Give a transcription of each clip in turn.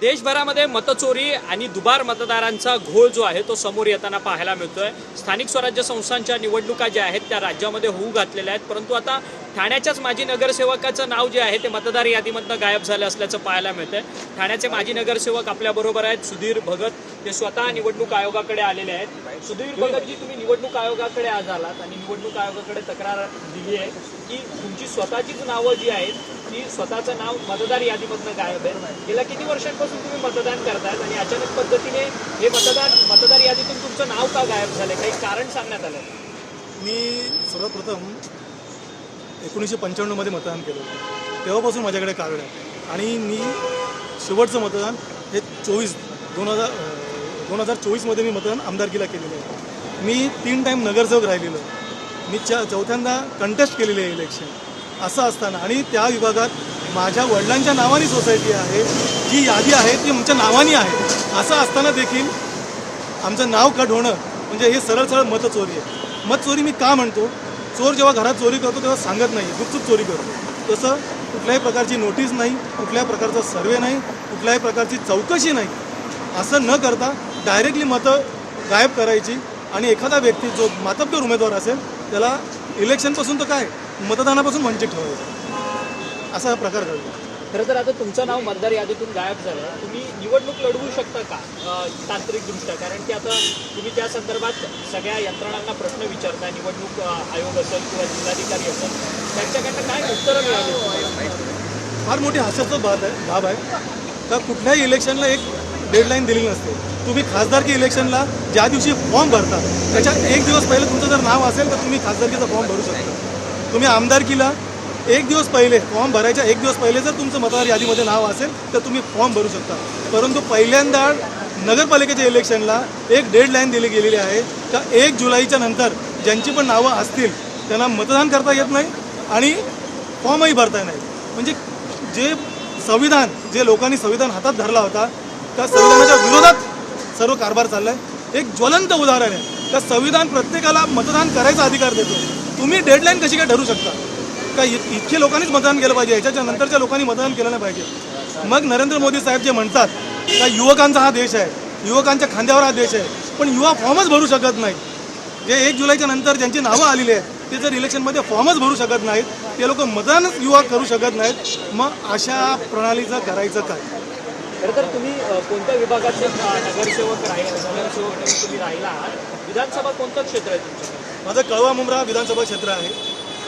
देशभरामध्ये मतचोरी आणि दुबार मतदारांचा घोळ जो आहे तो समोर येताना पाहायला मिळतोय। स्थानिक स्वराज्य संस्थांच्या निवडणुका ज्या आहेत त्या राज्यामध्ये होऊ घातलेल्या आहेत, परंतु आता ठाण्याच्याच माजी नगरसेवकाचं नाव जे आहे ते मतदार यादीमधनं गायब झालं असल्याचं पाहायला मिळतंय। ठाण्याचे माजी नगरसेवक आपल्याबरोबर आहेत, सुधीर भगत, ते स्वतः निवडणूक आयोगाकडे आलेले आहेत। सुधीर भगतजी, तुम्ही निवडणूक आयोगाकडे आज आलात आणि निवडणूक आयोगाकडे तक्रार दिली आहे की तुमची स्वतःचीच नावं जी आहेत ती स्वतःचं नाव मतदार यादीमधनं गायब आहे। गेल्या किती वर्षांपासून तुम्ही मतदान करतायत आणि अचानक पद्धतीने हे मतदार यादीतून तुमचं नाव का गायब झालं, काही कारण सांगण्यात आलं? मी सर्वप्रथम 1995 मध्ये मतदान केलं होतं, तेव्हापासून माझ्याकडे कार्ड आहे आणि मी शेवटचं मतदान हे 2024 मध्ये मी मतदान आमदारकीला केलेलं आहे। मी 3 टाईम नगरसेवक राहिलेलो, मी चौथ्यांदा कंटेस्ट केलेले आहे इलेक्शन। असं असताना आणि त्या विभागात माझ्या वडिलांच्या नावाने सोसायटी आहे, जी यादी आहे ती आमच्या नावाने आहे। असं असताना देखील आमचं नाव कट होणं म्हणजे हे सरळ सरळ मतचोरी आहे। मतचोरी मी का म्हणतो? चोर जेव्हा घरात चोरी करतो तेव्हा सांगत नाही, गुपचूप चोरी करतो। तसं कुठल्याही प्रकारची नोटीस नाही, कुठल्याही प्रकारचा सर्वे नाही, कुठल्याही प्रकारची चौकशी नाही, असं न करता डायरेक्टली मतं गायब करायची आणि एखादा व्यक्ती जो मातब्बर उमेदवार असेल त्याला इलेक्शनपासून तर काय मतदानापासून वंचित ठेवायचं, असा प्रकार घडला। खरं तर आता तुमचं नाव मतदार यादीतून गायब झालं, तुम्ही निवडणूक लढवू शकता का तांत्रिकदृष्ट्या? कारण की आता तुम्ही त्या संदर्भात सगळ्या यंत्रणांना प्रश्न विचारता, निवडणूक आयोग असेल किंवा जिल्हाधिकारी असेल, त्यांच्याकडनं काय उत्तरं मिळाली? फार मोठी हास्यास्पद बाब आहे का कुठल्याही इलेक्शनला एक डेडलाईन दिलेली नसते। तुम्ही खासदारकी इलेक्शनला ज्या दिवशी फॉर्म भरता त्याच्या 1 दिवस पहिले तुमचं जर नाव असेल तर तुम्ही खासदारकीचा फॉर्म भरू शकता। तुम्ही आमदारकीला 1 दिवस पहिले फॉर्म भरायच्या 1 दिवस पहिले जर तुमचं मतदार यादीमध्ये नाव असेल तर तुम्ही फॉर्म भरू शकता। परंतु पहिल्यांदा नगरपालिकेच्या इलेक्शनला एक डेडलाईन दिली गेलेली आहे का 1 जुलैच्या नंतर ज्यांची पण नावं असतील त्यांना मतदान करता येत नाही आणि फॉर्मही भरता नाही। म्हणजे जे लोकांनी संविधान हातात धरला होता त्या संविधानाच्या विरोधात सर्व कारभार चालला आहे। एक ज्वलंत उदाहरण आहे का संविधान प्रत्येकाला मतदान करायचा अधिकार देतो, तुम्ही डेडलाईन कशी काय ठरवू शकता का इतके लोकांनीच मतदान केलं पाहिजे, याच्या नंतरच्या लोकांनी मतदान केलं नाही पाहिजे? मग नरेंद्र मोदी साहेब जे म्हणतात का युवकांचा हा देश आहे, युवकांच्या खांद्यावर हा देश आहे, पण युवा फॉर्मच भरू शकत नाही। जे 1 जुलैच्या नंतर ज्यांची नावं आलेली आहेत ते जर इलेक्शनमध्ये फॉर्मच भरू शकत नाहीत, ते लोक मतदानच युवा करू शकत नाहीत, मग अशा प्रणालीचं करायचं काय? खरं तर तुम्ही कोणत्या विभागाचे नगरसेवक तुम्ही राहिला आहात? विधानसभा कोणतं क्षेत्र आहे तुमचं? माझं कळवा मुंब्रा विधानसभा क्षेत्र आहे।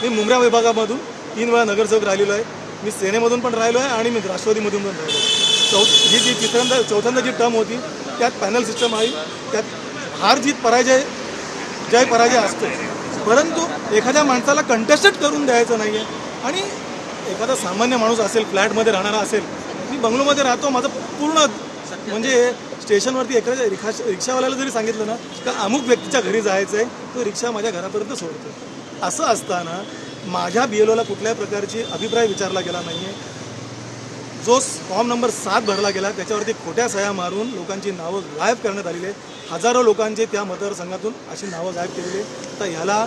मी मुंब्रा विभागामधून 3 वेळा नगरसेवक राहिलेलो आहे। मी सेनेमधून पण राहिलो आहे आणि मी राष्ट्रवादीमधून पण राहिलो। ही जी चौथ्यांदा जी टर्म होती त्यात पॅनल सिस्टम आहे, त्यात हार जीत जय पराजय असतो, परंतु एखाद्या माणसाला कंटेस्टेड करून द्यायचं नाही आहे। आणि एखादा सामान्य माणूस असेल, फ्लॅटमध्ये राहणारा असेल, मी बंगलोमध्ये राहतो, माझं पूर्ण म्हणजे स्टेशनवरती एखाद्या रिक्षावाल्याला जरी सांगितलं ना का अमुक व्यक्तीच्या घरी जायचं आहे, तो रिक्षा माझ्या घरापर्यंत सोडतो। असं असताना माझ्या BLOला कुठल्याही प्रकारची अभिप्राय विचारला गेला नाही आहे। जो फॉर्म नंबर 7 भरला गेला त्याच्यावरती खोट्या सह्या मारून लोकांची नावं गायब करण्यात आलेली आहे। हजारो लोकांचे त्या मतदारसंघातून अशी नावं गायब केलेली आहे। तर ह्याला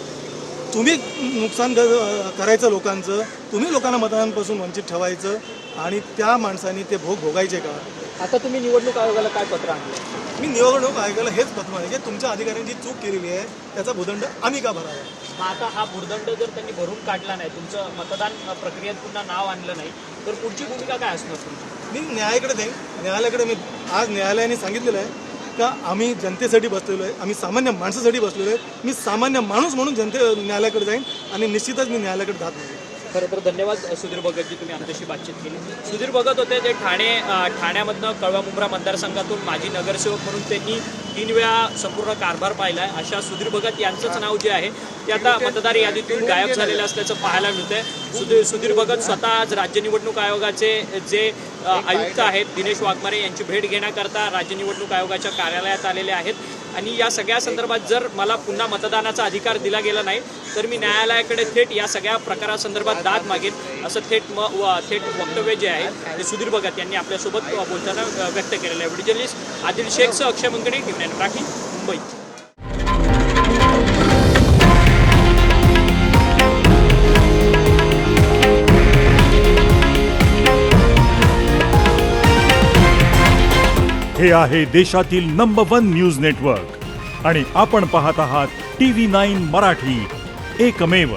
तुम्ही नुकसान करायचं लोकांचं, तुम्ही लोकांना मतदानापासून वंचित ठेवायचं आणि त्या माणसांनी ते भोग भोगायचे का? आता तुम्ही निवडणूक आयोगाला काय पत्र आणलं? मी निवडणूक आयोगाला हेच पत्र आहे की तुमच्या अधिकाऱ्यांची चूक केलेली आहे, त्याचा भूदंड आम्ही का भरावा? मग आता हा भूदंड जर त्यांनी भरून काढला नाही, तुमचं मतदान प्रक्रियेत पुन्हा नाव आणलं नाही, तर पुढची भूमिका काय असणार तुमची? मी न्यायालयाकडे जाईन। न्यायालयाकडे मी आज न्यायालयाने सांगितलेलं आहे का आम्ही जनतेसाठी बसलेलो आहे, आम्ही सामान्य माणसासाठी बसलेलो आहे। मी सामान्य माणूस म्हणून न्यायालयाकडे जाईन आणि निश्चितच मी न्यायालयाकडे जात नाही। खरं तर धन्यवाद सुधीर भगतजी, तुम्ही आमच्याशी बातचीत केली। सुधीर भगत होते जे ठाण्यामधनं कळवा मुंब्रा मतदारसंघातून माजी नगरसेवक म्हणून त्यांनी 3 वेळा संपूर्ण कारभार पाहिला आहे। अशा सुधीर भगत यांचंच नाव जे आहे ते आता मतदार यादीतून गायब झालेलं असल्याचं पाहायला मिळतंय। सुधीर भगत स्वतः आज राज्य निवडणूक आयोगाचे जे आयुक्त आहेत दिनेश वाघमारे यांची भेट घेण्याकरता राज्य निवडणूक आयोगाच्या कार्यालयात आलेले आहेत आणि या सगळ्या संदर्भात जर मला पुन्हा मतदानाचा अधिकार दिला गेला नाही तर मी न्यायालयाकडे थेट या सगळ्या प्रकारासंदर्भात दाद मागेन, असं थेट वक्तव्य जे आहे ते सुधीर भगत यांनी आपल्यासोबत बोलताना व्यक्त केलेलं आहे। व्हिडिओ जर्नलिस्ट आदिल शेखसह अक्षय मंगणे, टीव्ही 9 मराठी, मुंबई। हे आहे देशातील नंबर 1 न्यूज नेटवर्क आणि आपण पाहत आहात TV9 मराठी, एकमेव.